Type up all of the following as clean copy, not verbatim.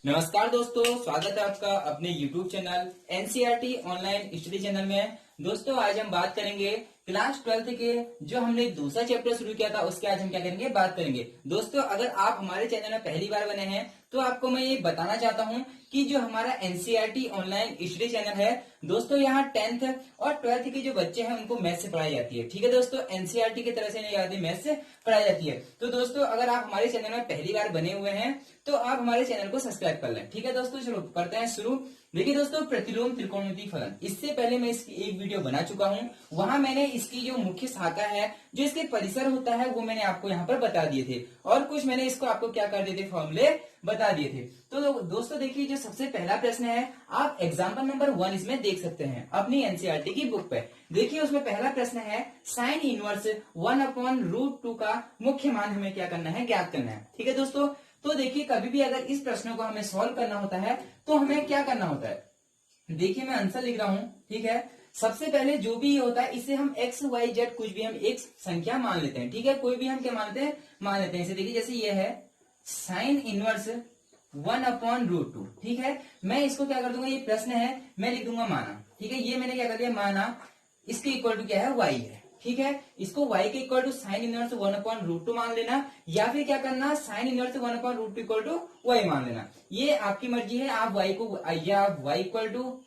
नमस्कार दोस्तों, स्वागत है आपका अपने YouTube channel NCERT online study channel में। दोस्तों आज हम बात करेंगे क्लास 12th के जो हमने दूसरा चैप्टर शुरू किया था उसके आज हम क्या करेंगे, बात करेंगे। दोस्तों अगर आप हमारे चैनल में पहली बार बने हैं तो आपको मैं ये बताना चाहता हूँ कि जो हमारा एनसीईआरटी ऑनलाइन स्टडी चैनल है दोस्तों, यहाँ 10th और 12th के जो बच्चे हैं उनको मैथ्स से पढ़ाई जाती है। ठीक है दोस्तों, एनसीईआरटी की तरह से नहीं आती, मैथ्स से पढ़ाई जाती है। तो दोस्तों अगर आप हमारे चैनल में पहली बार बने हुए हैं तो आप हमारे चैनल को सब्सक्राइब कर लें। ठीक है दोस्तों, चलो करते हैं शुरू। देखिए दोस्तों, प्रतिलोम त्रिकोणमिति फलन, इससे पहले मैं इसकी एक वीडियो बना चुका हूं। वहां मैंने इसकी जो मुख्य शाखा है, जो इसके परिसर होता है, वो मैंने आपको यहाँ पर बता दिए थे और कुछ मैंने इसको आपको क्या कर दिए थे, फॉर्मूले बता दिए थे। तो दोस्तों देखिए, जो सबसे पहला प्रश्न है आप एग्जाम्पल नंबर 1 इसमें देख सकते हैं अपनी एनसीईआरटी की बुक पे। देखिए उसमें पहला प्रश्न है साइन इनवर्स 1/√2 का मुख्य मान हमें क्या करना है, ज्ञात करना है। ठीक है दोस्तों, तो देखिए कभी भी अगर इस प्रश्न को हमें सॉल्व करना होता है तो हमें क्या करना होता है। देखिए मैं आंसर लिख रहा हूं, ठीक है। सबसे पहले जो भी होता है इसे हम एक्स वाई जेड कुछ भी हम एक संख्या मान लेते हैं। ठीक है, कोई भी हम क्या मानते हैं, मान लेते हैं। इसे देखिए जैसे ये है साइन इनवर्स 1/√2। ठीक है, मैं इसको क्या कर दूंगा, ये प्रश्न है, मैं लिख दूंगा माना। ठीक है, ये मैंने क्या कर दिया, माना। इसके इक्वल टू क्या है, वाई है। ठीक है, इसको y के इक्वल टू साइन इनवर्स 1/√2 मान लेना, या फिर क्या करना, sine inverse 1/√2 equal to y मान लेना। ये आपकी मर्जी है। आप y को या y equal to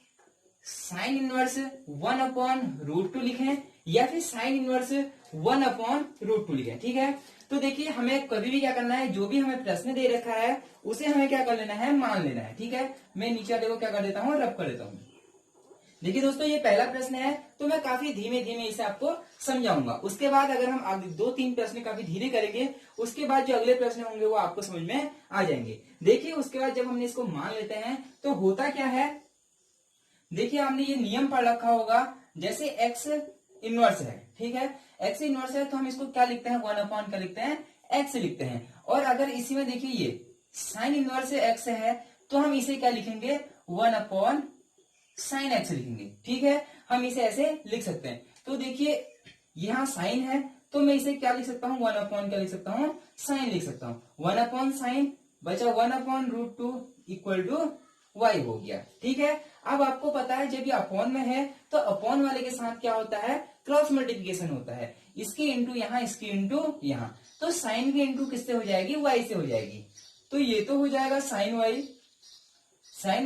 sine inverse 1/√2 लिखें या फिर साइन इनवर्स 1/√2 लिखें। ठीक है, तो देखिए हमें कभी भी क्या करना है, जो भी हमें प्रश्न दे रखा है उसे हमें क्या कर लेना है, मान लेना है। ठीक है, मैं नीचे देखो क्या कर देता हूँ, रब कर देता हूँ। देखिए दोस्तों, ये पहला प्रश्न है तो मैं काफी धीमे धीमे इसे आपको समझाऊंगा। उसके बाद अगर हम आगे 2-3 प्रश्न काफी धीरे करेंगे, उसके बाद जो अगले प्रश्न होंगे वो आपको समझ में आ जाएंगे। देखिए उसके बाद जब हमने इसको मान लेते हैं तो होता क्या है, देखिए आपने ये नियम पढ़ रखा होगा, जैसे एक्स इनवर्स है। ठीक है, एक्स इनवर्स है तो हम इसको क्या लिखते हैं, 1 का लिखते हैं, एक्स लिखते हैं। और अगर इसी में देखिए ये साइन इनवर्स एक्स है तो हम इसे क्या लिखेंगे, 1/sin x लिखेंगे। ठीक है, हम इसे ऐसे लिख सकते हैं। तो देखिए यहाँ साइन है तो मैं इसे क्या लिख सकता हूँ, 1 क्या लिख सकता हूँ, साइन लिख सकता हूँ। 1/sin बचा 1/√2 इक्वल टू y हो गया। ठीक है, अब आपको पता है जब ये अपॉन में है तो अपॉन वाले के साथ क्या होता है, क्रॉस मल्टीप्लीकेशन होता है। इसके इंटू यहाँ, इसके इंटू यहाँ, तो साइन की इंटू किससे हो जाएगी, y से हो जाएगी। तो ये तो हो जाएगा साइन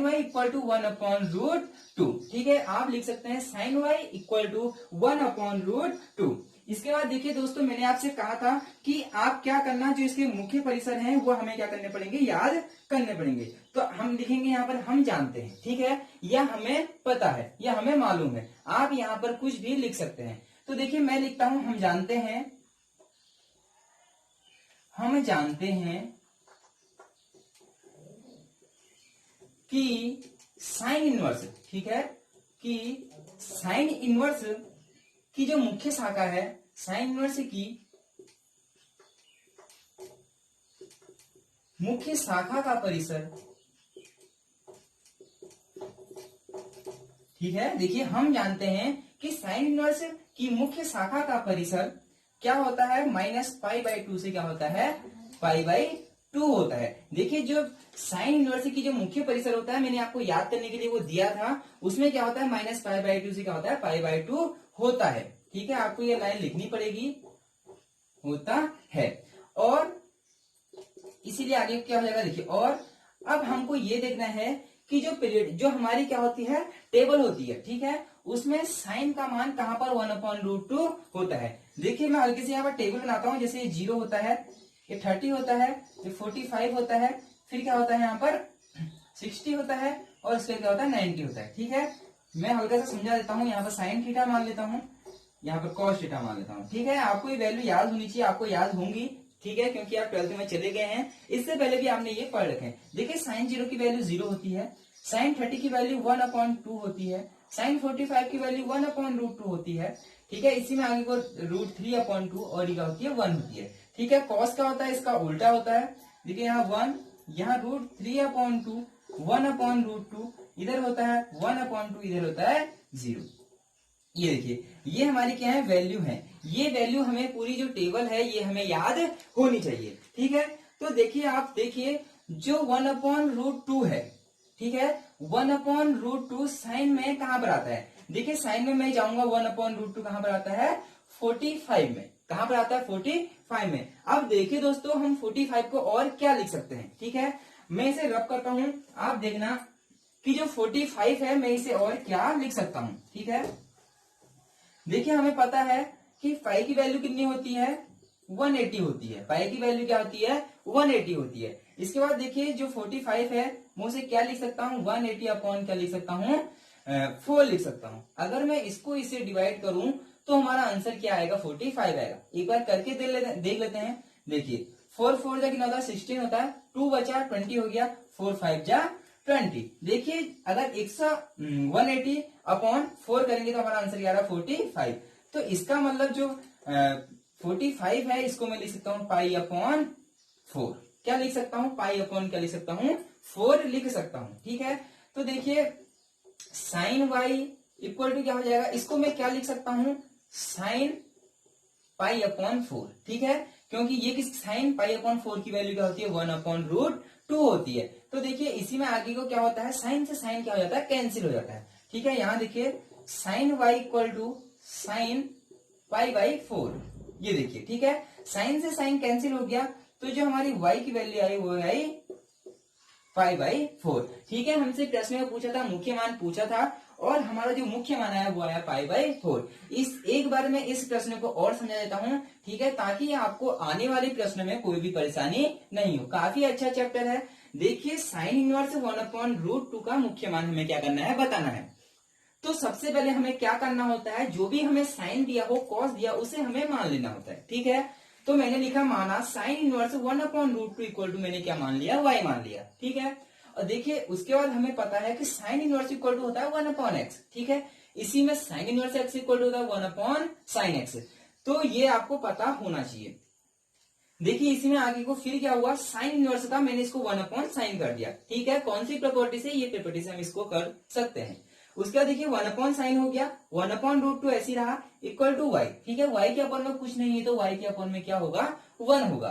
y इक्वल टू 1/√2। ठीक है, आप लिख सकते हैं साइन y इक्वल टू 1/√2। इसके बाद देखिए दोस्तों, मैंने आपसे कहा था कि आप क्या करना, जो इसके मुख्य परिसर हैं वो हमें क्या करने पड़ेंगे, याद करने पड़ेंगे। तो हम लिखेंगे यहाँ पर हम जानते हैं। ठीक है, या हमें पता है, या हमें मालूम है। आप यहाँ पर कुछ भी लिख सकते हैं। तो देखिए मैं लिखता हूं हम जानते हैं, हम जानते हैं कि साइन इनवर्स, ठीक है, कि साइन इनवर्स की जो मुख्य शाखा है, साइन इनवर्स की मुख्य शाखा का परिसर, ठीक है, देखिए हम जानते हैं कि साइन इनवर्स की मुख्य शाखा का परिसर क्या होता है, -π/2 से क्या होता है, π/2 होता है। देखिए जो साइन इनवर्स की जो मुख्य परिसर होता है, मैंने आपको याद करने के लिए वो दिया था, उसमें क्या होता है, -π/2 से क्या होता है, π/2 होता है। ठीक है, आपको ये लाइन लिखनी पड़ेगी, होता है। और इसीलिए आगे क्या हो जाएगा, देखिए, और अब हमको ये देखना है कि जो पीरियड, जो हमारी क्या होती है, टेबल होती है, ठीक है, उसमें साइन का मान कहां पर, 1/√2 होता है। देखिए मैं हल्के से यहाँ पर टेबल बनाता हूं, जैसे ये 0 होता है, ये 30 होता है, ये 45 होता है, फिर क्या होता है यहाँ पर 60 होता है, और इसके क्या होता है, 90 होता है। ठीक है, मैं हल्का सा समझा देता हूँ, यहाँ पर साइन थीटा मान लेता हूँ, यहाँ पर कॉस थीटा मान लेता हूँ। ठीक है, आपको ये वैल्यू याद होनी चाहिए, आपको याद होंगी। ठीक है, क्योंकि आप 12th में चले गए हैं, इससे पहले भी आपने ये पढ़ रखे हैं। देखिए साइन 0 की वैल्यू 0 होती है, साइन 30 की वैल्यू 1/2 होती है, साइन 45 की वैल्यू 1/√2 होती है। ठीक है, इसी में आगे को √3/2 और क्या होती है, 1 होती है। ठीक है, कॉस का होता है, इसका उल्टा होता है। देखिए यहाँ 1, यहाँ √3/2, 1/√2, इधर होता है 1/2, इधर होता है 0। ये देखिए, ये हमारी क्या है, वैल्यू है। ये वैल्यू हमें पूरी जो टेबल है ये हमें याद होनी चाहिए। ठीक है, तो देखिए आप देखिए जो 1/√2 है, ठीक है, 1/√2 साइन में कहां पर आता है? देखिए साइन में मैं जाऊंगा 1/√2 कहां पर आता है? 45 में। कहां पर आता है? 45 में। अब देखिए दोस्तों हम 45 को और क्या लिख सकते हैं, ठीक है, मैं इसे रब करता हूं, आप देखना कि जो 45 है मैं इसे और क्या लिख सकता हूं, ठीक है। देखिए हमें पता है कि पाई की वैल्यू कितनी होती है? 180 होती है। पाई की वैल्यू क्या होती है? 180 होती है। इसके बाद देखिए जो 45 है मैं उसे क्या लिख सकता हूँ? 180 अपॉन क्या लिख सकता हूँ? 4 लिख सकता हूँ। अगर मैं इसको इसे डिवाइड करूं तो हमारा आंसर क्या आएगा? 45 आएगा। एक बार करके देख लेते हैं। देखिए 4 4 जा कितना होता है? 16 होता है, 2 बचा 20 हो गया, 4 5 जा 20। देखिए अगर 180 अपॉन 4 करेंगे तो हमारा आंसर क्या आ रहा है? 45। तो इसका मतलब जो 45 है इसको मैं लिख सकता हूँ पाई अपॉन 4। क्या लिख सकता हूँ? पाई अपॉन क्या लिख सकता हूँ? 4 लिख सकता हूँ, ठीक है। तो देखिए साइन वाई इक्वल टू क्या हो जाएगा? इसको मैं क्या लिख सकता हूँ? साइन पाई अपॉन 4, ठीक है, क्योंकि ये किस साइन पाई अपॉन 4 की वैल्यू क्या होती है? 1/√2 होती है। तो देखिए इसी में आगे को क्या होता है? साइन से साइन क्या हो जाता है? कैंसिल हो जाता है, ठीक है। यहां देखिए sine y equal to sine pi by 4, ये देखिए, ठीक है, साइन से साइन कैंसिल हो गया, तो जो हमारी y की वैल्यू आई वो आई 5/4, ठीक है। हमसे प्रश्न में पूछा था, मुख्य मान पूछा था, और हमारा जो मुख्य मान आया वो आया 5/4। इस एक बार में इस प्रश्न को और समझा देता हूँ, ठीक है, ताकि आपको आने वाले प्रश्न में कोई भी परेशानी नहीं हो। काफी अच्छा चैप्टर है। देखिए साइन इनवर्स 1/√2 का मुख्य मान हमें क्या करना है? बताना है। तो सबसे पहले हमें क्या करना होता है? जो भी हमें साइन दिया हो, कॉस दिया, उसे हमें मान लेना होता है, ठीक है। तो मैंने लिखा माना साइन इनवर्स 1/√2 इक्वल टू मैंने क्या मान लिया? y मान लिया, ठीक है। और देखिए उसके बाद हमें पता है कि साइन इनवर्स इक्वल टू होता है 1/x, ठीक है। इसी में sine inverse x equal to होता है 1/sin x। तो ये आपको पता होना चाहिए। देखिए इसी में आगे को फिर क्या हुआ? साइन इनवर्स था, मैंने इसको 1/sin कर दिया, ठीक है। कौन सी प्रॉपर्टी से? ये प्रॉपर्टी से हम इसको कर सकते हैं। उसके बाद देखिए 1/sin हो गया, 1/√2 ऐसी रहा, इक्वल टू y, ठीक है। y के अपॉन में कुछ नहीं है तो y के अपॉन में क्या होगा? 1 होगा।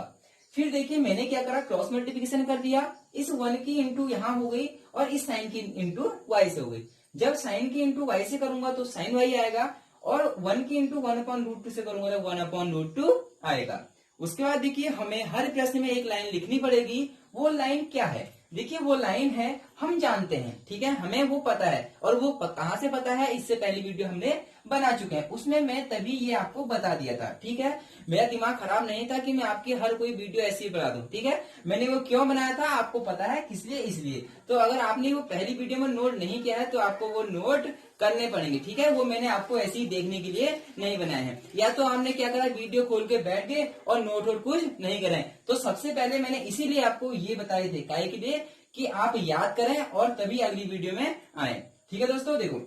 फिर देखिए मैंने क्या करा? क्रॉस मल्टीप्लीकेशन कर दिया। इस 1 की इंटू यहां हो गई और इस साइन की इंटू y से हो गई। जब साइन की इंटू y से करूंगा तो साइन y आएगा, और 1 की इंटू 1/√2 से करूंगा तो 1/√2 आएगा। उसके बाद देखिए हमें हर प्रश्न में एक लाइन लिखनी पड़ेगी। वो लाइन क्या है? देखिए वो लाइन है, हम जानते हैं, ठीक है, हमें वो पता है। और वो कहां से पता है? इससे पहली वीडियो हमने बना चुके हैं, उसमें मैं तभी ये आपको बता दिया था, ठीक है। मेरा दिमाग खराब नहीं था कि मैं आपकी हर कोई वीडियो ऐसे ही बना दूं, ठीक है। मैंने वो क्यों बनाया था आपको पता है, किस लिए? इसलिए। तो अगर आपने वो पहली वीडियो में नोट नहीं किया है तो आपको वो नोट करने पड़ेंगे, ठीक है। वो मैंने आपको ऐसे ही देखने के लिए नहीं बनाए हैं। या तो आपने क्या करा? वीडियो खोल के बैठ गए और नोट और कुछ नहीं कराए। तो सबसे पहले मैंने इसीलिए आपको ये बताए थे, काहे के लिए? कि आप याद करें और तभी अगली वीडियो में आए, ठीक है दोस्तों। देखो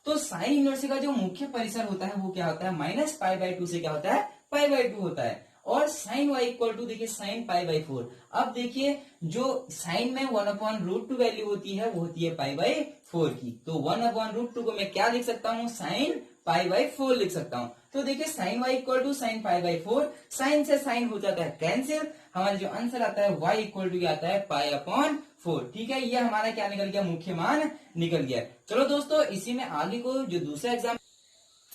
तो साइन इनवर्स का जो मुख्य परिसर होता है वो क्या होता है? -π/2 से क्या होता है? π/2 होता है। और साइन y इक्वल टू देखिए साइन π/4। अब देखिए जो साइन में 1/√2 वैल्यू होती है वो होती है π/4 की। तो 1/√2 को मैं क्या लिख सकता हूँ? साइन π/4 लिख सकता हूँ। तो देखिए sine y equal to sine π/4, sine से साइन हो जाता है कैंसिल, हमारा जो आंसर आता है y इक्वल टू आता है π/4, ठीक है। ये हमारा क्या निकल गया? मुख्य मान निकल गया। चलो दोस्तों इसी में आगे को जो दूसरा एग्जाम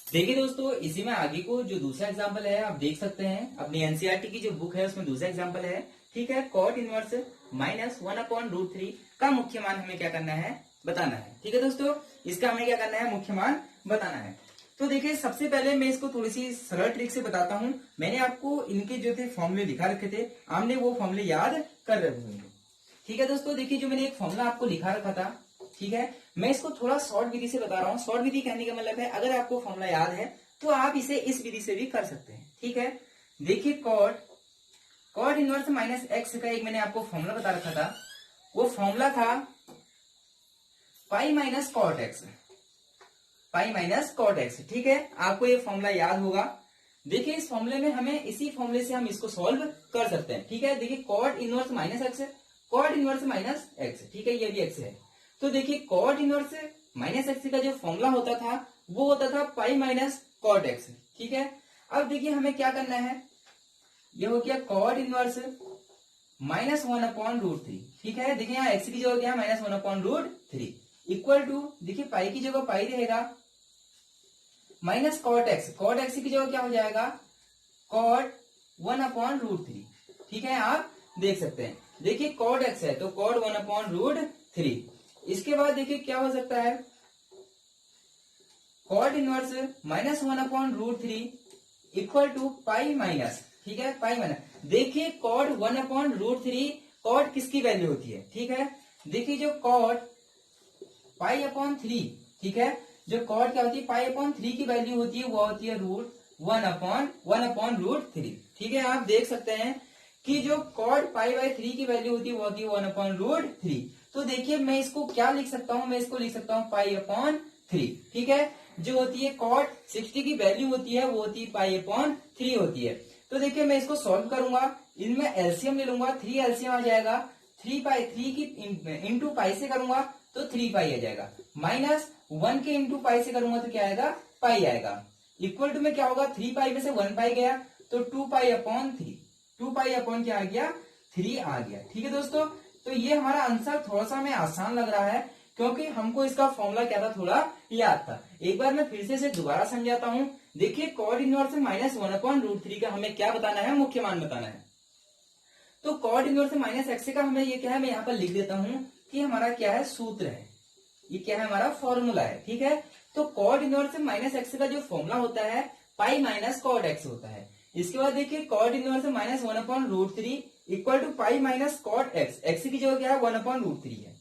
देखिए दोस्तों, इसी में आगे को जो दूसरा एग्जाम्पल है आप देख सकते हैं, अपनी एनसीईआरटी की जो बुक है उसमें दूसरा एग्जाम्पल है, ठीक है। कॉट इनवर्स -1/√3 का मुख्य मान हमें क्या करना है? बताना है, ठीक है दोस्तों। इसका हमें क्या करना है? मुख्य मान बताना है। तो देखिए सबसे पहले मैं इसको थोड़ी सी सरल ट्रिक से बताता हूं। मैंने आपको इनके जो थे फॉर्मूले दिखा रखे थे, आपने वो फॉर्मूले याद कर रहे होंगे, ठीक है दोस्तों। देखिए जो मैंने एक फॉर्मूला आपको लिखा रखा था, ठीक है, मैं इसको थोड़ा शॉर्ट विधि से बता रहा हूँ। शॉर्ट विधि कहने का मतलब है अगर आपको फॉर्मूला याद है तो आप इसे इस विधि से भी कर सकते हैं, ठीक है। देखिए कॉट इनवर्स -x का एक मैंने आपको फॉर्मूला बता रखा था। वो फॉर्मूला था pi minus cot x, pi minus cot x, ठीक है। आपको ये फॉर्मूला याद होगा। देखिए इस फॉर्मूले में हमें इसी फॉर्मूले से हम इसको सॉल्व कर सकते हैं, ठीक है। देखिए cot inverse -x, cot inverse -x, ठीक है, ये भी x है। तो देखिए कॉट इनवर्स -x का जो फॉर्मूला होता था वो होता था पाई माइनस कॉट एक्स, ठीक है। अब देखिए हमें क्या करना है? ये हो गया कॉट इनवर्स -1/√3। ठीक है, देखिए यहाँ x की जगह क्या है, -1/√3 इक्वल टू, देखिए पाई की जगह पाई रहेगा, minus cot x, cot x की जगह क्या हो जाएगा, कॉट 1/√3। ठीक है, आप देख सकते हैं, देखिए कॉट एक्स है तो कॉट 1/√3। इसके बाद देखिए क्या हो सकता है, cot inverse -1/√3 equal to pi minus, ठीक है, पाई माइनस। देखिए कॉट 1/√3, कॉट किसकी वैल्यू होती है, ठीक है, देखिए जो कॉट पाई/3, ठीक है, जो कॉट क्या होती है, पाई/3 की वैल्यू होती है, वो होती है √1/√3। ठीक है, आप देख सकते हैं कि जो कॉट पाई/3 की वैल्यू होती है वो होती है 1/√3। तो देखिए मैं इसको क्या लिख सकता हूं, मैं इसको लिख सकता हूं पाई/3। ठीक है, जो होती है कॉट 60 की वैल्यू होती है वो होती है पाई/3 होती है। तो देखिए मैं इसको सॉल्व करूंगा, इनमें एलसीएम ले लूंगा, 3 एलसीएम आ जाएगा, 3 की इंटू पाई से करूंगा तो 3 पाई आ जाएगा, माइनस 1 के इंटू पाई से करूंगा तो क्या आएगा, पाई आएगा, इक्वल टू में क्या होगा, 3 पाई में से 1 पाई गया तो 2 पाई/3, 2 पाई/ क्या आ गया, 3 आ गया। ठीक है दोस्तों, तो ये हमारा आंसर थोड़ा सा हमें आसान लग रहा है क्योंकि हमको इसका फॉर्मूला क्या था, थोड़ा याद था। एक बार मैं फिर से दोबारा समझाता हूं। देखिए कॉट इनवर्स -1/√3 का हमें क्या बताना है, मुख्य मान बताना है। तो कॉट इनवर्स -x का हमें ये क्या है, मैं यहाँ पर लिख देता हूं कि हमारा क्या है, सूत्र है, ये क्या है, हमारा फॉर्मूला है। ठीक है, तो कॉट इनवर्स -x का जो फॉर्मूला होता है पाई माइनस कॉट एक्स होता है। इसके बाद देखिए cot inverse -1/√3 equal to pi minus cot x, x की जगह क्या है, 1/√3 है।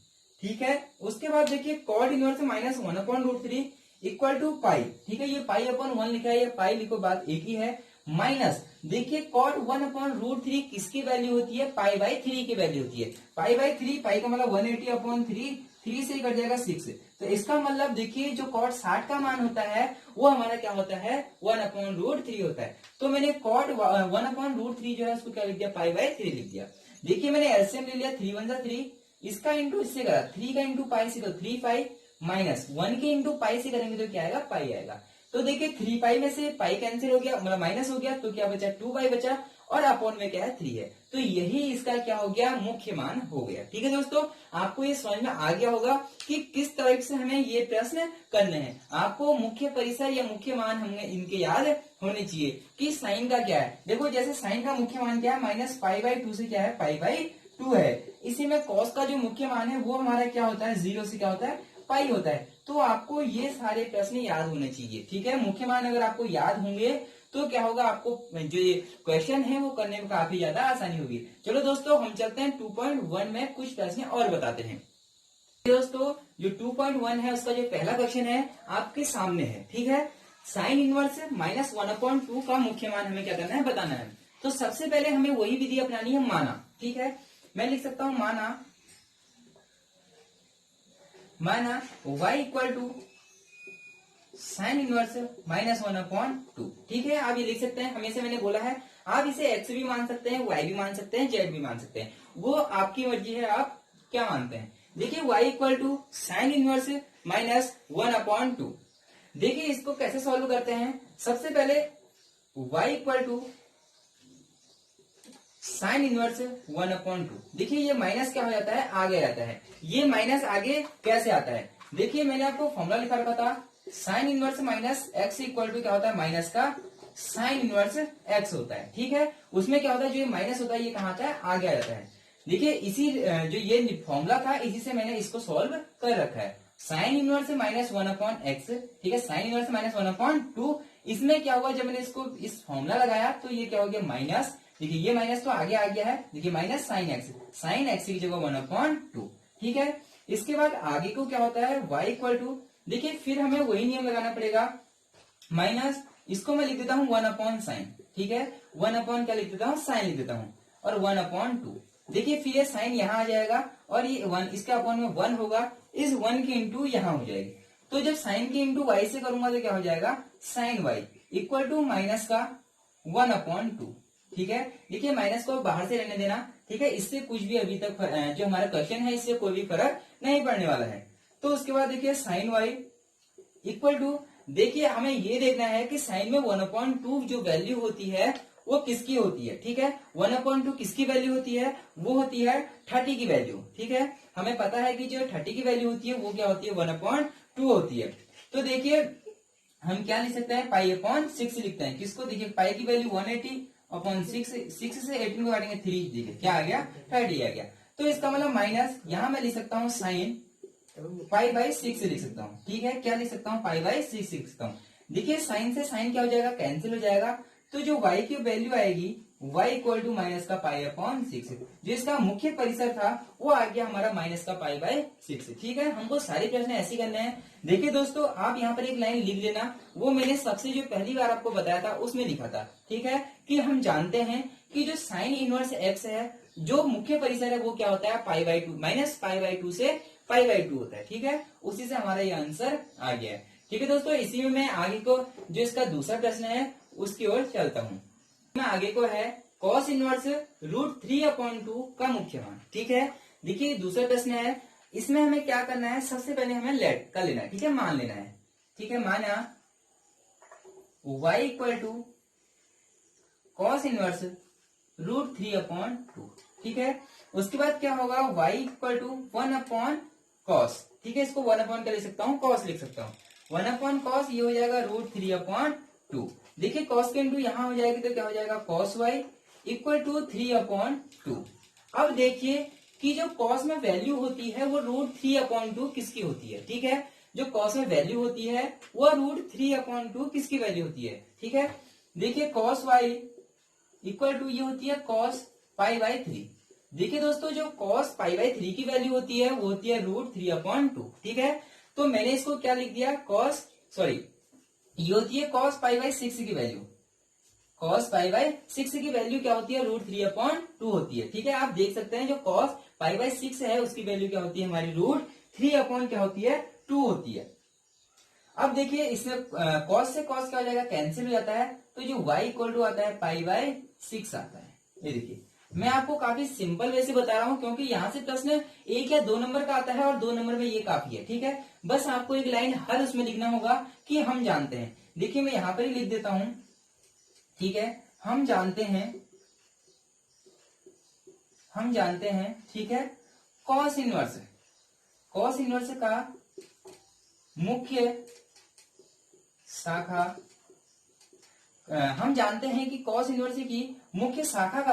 ठीक है, उसके बाद देखिए कॉट इनवर्स -1/√3 इक्वल टू पाई, ठीक है, ये पाई/1 लिखा है, ये पाई लिखो, बात एक ही है, माइनस देखिए कॉट 1/√3 किसकी वैल्यू होती है, पाई/3 की वैल्यू होती है, पाई/3, पाई का मतलब 180/3, 3 से कट जाएगा 6, तो इसका मतलब देखिए जो कॉट 60 का मान होता है वो हमारा क्या होता है, 1/√3 होता है। तो मैंने कॉट 1/√3 जो है उसको क्या लिख दिया, पाई/3 लिख दिया। देखिए मैंने एलसीएम ले लिया, 3 × 3, इसका इंटू इससे करा, 3 का इंटू पाई से तो 3 पाई, माइनस 1 के इंटू पाई से करेंगे तो क्या आएगा, पाई आएगा। तो देखिए 3 पाई में से पाई कैंसिल हो गया, मतलब माइनस हो गया, तो क्या बचा, 2 पाई बचा, और अपॉन में क्या है, 3 है। तो यही इसका क्या हो गया, मुख्य मान हो गया। ठीक है दोस्तों, आपको ये समझ में आ गया होगा कि किस तरह से हमें ये प्रश्न करने हैं। आपको मुख्य परिसर या मुख्य मान हमें इनके याद होने चाहिए कि साइन का क्या है। देखो जैसे साइन का मुख्य मान क्या है, -पाई/2 से क्या है, पाई/2 है। इसी में कॉस का जो मुख्य मान है वो हमारा क्या होता है, 0 से क्या होता है, पाई होता है। तो आपको ये सारे प्रश्न याद होने चाहिए। ठीक है, मुख्य मान अगर आपको याद होंगे तो क्या होगा, आपको जो ये क्वेश्चन है वो करने में काफी ज्यादा आसानी होगी। चलो दोस्तों हम चलते हैं 2.1 में कुछ प्रश्न और बताते हैं। दोस्तों जो 2.1 है उसका जो पहला क्वेश्चन है आपके सामने है। ठीक है, साइन इनवर्स -1/2 का मुख्य मान हमें क्या करना है, बताना है। तो सबसे पहले हमें वही विधि अपनानी है, माना। ठीक है, मैं लिख सकता हूं माना y equal to sine inverse -1/2। ठीक है, आप ये लिख सकते हैं, हमेशा मैंने बोला है आप इसे x भी मान सकते हैं, y भी मान सकते हैं, z भी मान सकते हैं, वो आपकी मर्जी है, आप क्या मानते हैं। देखिए y equal to sine inverse -1/2। देखिए इसको कैसे सॉल्व करते हैं, सबसे पहले y equal to sine inverse 1/2। देखिए ये माइनस क्या हो जाता है, आगे आता है, ये माइनस आगे कैसे आता है। देखिए मैंने आपको फॉर्मूला लिखा रखा था, sine inverse minus x equal to क्या होता है, माइनस का साइन इनवर्स एक्स होता है। ठीक है, उसमें क्या होता है, जो ये माइनस होता है ये कहाँ आता है, आगे आ जाता है। देखिए इसी जो ये फॉर्मूला था इसी से मैंने इसको सॉल्व कर रखा है, साइन इनवर्स -1/x। ठीक है, साइन इनवर्स -1/2, इसमें क्या हुआ, जब मैंने इसको इस फॉर्मूला लगाया तो ये क्या हो गया, माइनस, देखिए ये माइनस तो आगे आ गया है, देखिए minus sine x, sine x की जगह 1/2। ठीक है, इसके बाद आगे को क्या होता है, y इक्वल टू, देखिए फिर हमें वही नियम लगाना पड़ेगा, माइनस इसको मैं लिख देता हूं 1/sin। ठीक है, 1/ क्या लिख देता हूं, साइन लिख देता हूं, और 1/2। देखिए फिर ये साइन यहाँ आ जाएगा और ये 1, इसके अपॉन में 1 होगा, इस 1 की इंटू यहाँ हो जाएगी। तो जब साइन की इंटू वाई से करूंगा तो क्या हो जाएगा, sine y equal to minus का 1/2। ठीक है, देखिए माइनस को बाहर से रहने देना। ठीक है, इससे कुछ भी अभी तक जो हमारा क्वेश्चन है इससे कोई भी फर्क नहीं पड़ने वाला है। तो उसके बाद देखिए साइन वाई इक्वल टू, देखिए हमें ये देखना है कि साइन में 1/2 जो वैल्यू होती है वो किसकी होती है, ठीक है। 1/2 किसकी वैल्यू होती है, वो होती है 30 की वैल्यू, ठीक है। हमें पता है कि जो 30 की वैल्यू होती है वो क्या होती है, 1/2 होती है। तो देखिए हम क्या लिख सकते हैं, पाई/6 लिखते हैं। किसको, देखिए पाई की वैल्यू 180/6, 6 से 18 को काटेंगे 3, देखिए क्या आ गया, 30 आ गया। तो इसका मतलब माइनस, यहां मैं लिख सकता हूँ साइन पाई/6 लिख सकता हूँ, ठीक है। क्या लिख सकता हूँ, पाई/6 लिख सकता हूँ। देखिए साइन से साइन क्या हो जाएगा, कैंसिल हो जाएगा। तो जो y की वैल्यू आएगी y इक्वल टू माइनस का पाई/6, जो इसका मुख्य परिसर था वो आ गया हमारा माइनस का पाई/6, ठीक है। हमको सारे प्रश्न ऐसे करने हैं। देखिए दोस्तों आप यहाँ पर एक लाइन लिख लेना, वो मैंने सबसे जो पहली बार आपको बताया था उसमें लिखा था, ठीक है। कि हम जानते हैं कि जो साइन इनवर्स x है, जो मुख्य परिसर है वो क्या होता है, पाई/2, माइनस पाई/2 से पाई/2 होता है, ठीक है। उसी से हमारा ये आंसर आ गया है, ठीक है दोस्तों। इसी में मैं आगे को जो इसका दूसरा प्रश्न है उसकी ओर चलता हूं। मैं आगे को है cos इनवर्स √3/2 का मुख्य मान, ठीक है। देखिए दूसरा प्रश्न है, इसमें हमें क्या करना है, सबसे पहले हमें लेट कर लेना है, ठीक है, मान लेना है, ठीक है। माना y equal to cos inverse √3/2, ठीक है। उसके बाद क्या होगा, y इक्वल टू 1/cos, ठीक है। इसको 1/, क्या लिख सकता हूँ, cos लिख सकता हूँ। 1/cos ये हो जाएगा √3/2। देखिए cos के इंटू यहाँ हो जाएगी तो क्या हो जाएगा, cos y इक्वल टू 3/2। अब देखिए कि जो cos में वैल्यू होती है वो √3/2 किसकी होती है, ठीक है। जो cos में वैल्यू होती है वो √3/2 किसकी वैल्यू होती है, ठीक है। देखिए cos y इक्वल टू ये होती है cos पाई/3। देखिए दोस्तों जो cos पाई/3 की वैल्यू होती है वो होती है √3/2, ठीक है। तो मैंने इसको क्या लिख दिया, ये होती है cos पाई/6 की वैल्यु। cos पाई/6 की वैल्यू क्या होती है, √3/2 होती है, ठीक है। आप देख सकते हैं जो cos पाई/6 है उसकी वैल्यू क्या होती है, हमारी √3/ क्या होती है, 2 होती है। अब देखिए इसमें cos से cos क्या हो जाएगा, कैंसिल हो जाता है। तो जो y इक्वल टू आता है पाई/6 आता है। ये देखिए मैं आपको काफी सिंपल वे से बता रहा हूं, क्योंकि यहाँ से प्रश्न 1 या 2 नंबर का आता है और 2 नंबर में ये काफी है, ठीक है। बस आपको एक लाइन हर उसमें लिखना होगा कि हम जानते हैं। देखिए मैं यहाँ पर ही लिख देता हूं, ठीक है। हम जानते हैं, ठीक है, cos इनवर्स का मुख्य शाखा, हम जानते हैं कि cos इनवर्स की मुख्य शाखा का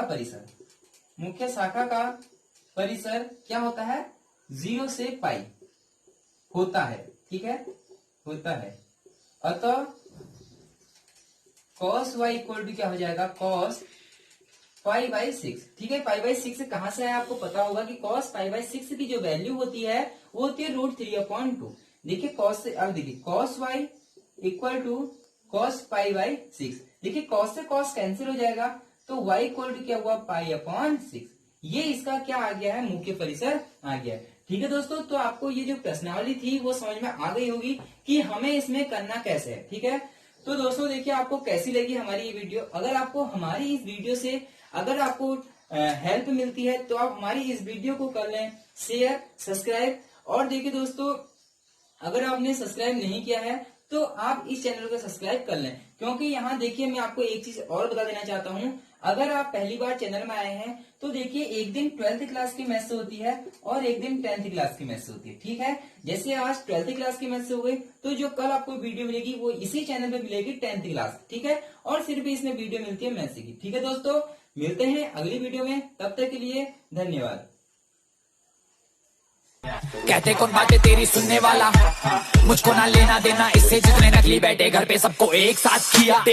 परिसर क्या होता है, 0 से पाई होता है, ठीक है, होता है। अतः cos y इक्वल टू क्या हो जाएगा, cos पाई/6, ठीक है। पाई/6 कहां से है आपको पता होगा कि cos पाई/6 की जो वैल्यू होती है वो होती है √3/2। देखिए cos से, अब देखिए cos y equal to cos पाई/6। देखिए cos से cos कैंसिल हो जाएगा तो y इक्वल टू क्या हुआ, पाई/6। ये इसका क्या आ गया है, मुख्य परिसर आ गया है, ठीक है दोस्तों। तो आपको ये जो प्रश्नावली थी वो समझ में आ गई होगी कि हमें इसमें करना कैसे है, ठीक है। तो दोस्तों देखिए आपको कैसी लगी हमारी ये वीडियो। अगर आपको हमारी इस वीडियो से अगर आपको हेल्प मिलती है तो आप हमारी इस वीडियो को कर लें शेयर, सब्सक्राइब। और देखिए दोस्तों अगर आपने सब्सक्राइब नहीं किया है तो आप इस चैनल को सब्सक्राइब कर लें, क्योंकि यहाँ देखिए मैं आपको एक चीज और बता देना चाहता हूँ। अगर आप पहली बार चैनल में आए हैं तो देखिए एक दिन 12th क्लास की मैथ्स होती है और एक दिन 10th क्लास की मैथ्स होती है, ठीक है। जैसे आज 12th क्लास की मैथ्स हो गई तो जो कल आपको वीडियो मिलेगी वो इसी चैनल पे मिलेगी 10th क्लास, ठीक है। और सिर्फ इसमें वीडियो मिलती है मैथ्स की, ठीक है दोस्तों। मिलते हैं अगली वीडियो में, तब तक के लिए धन्यवाद। कहते कौन बातें तेरी सुनने वाला, मुझको ना लेना देना इससे, जितने नकली बैठे घर पे सबको एक साथ किया।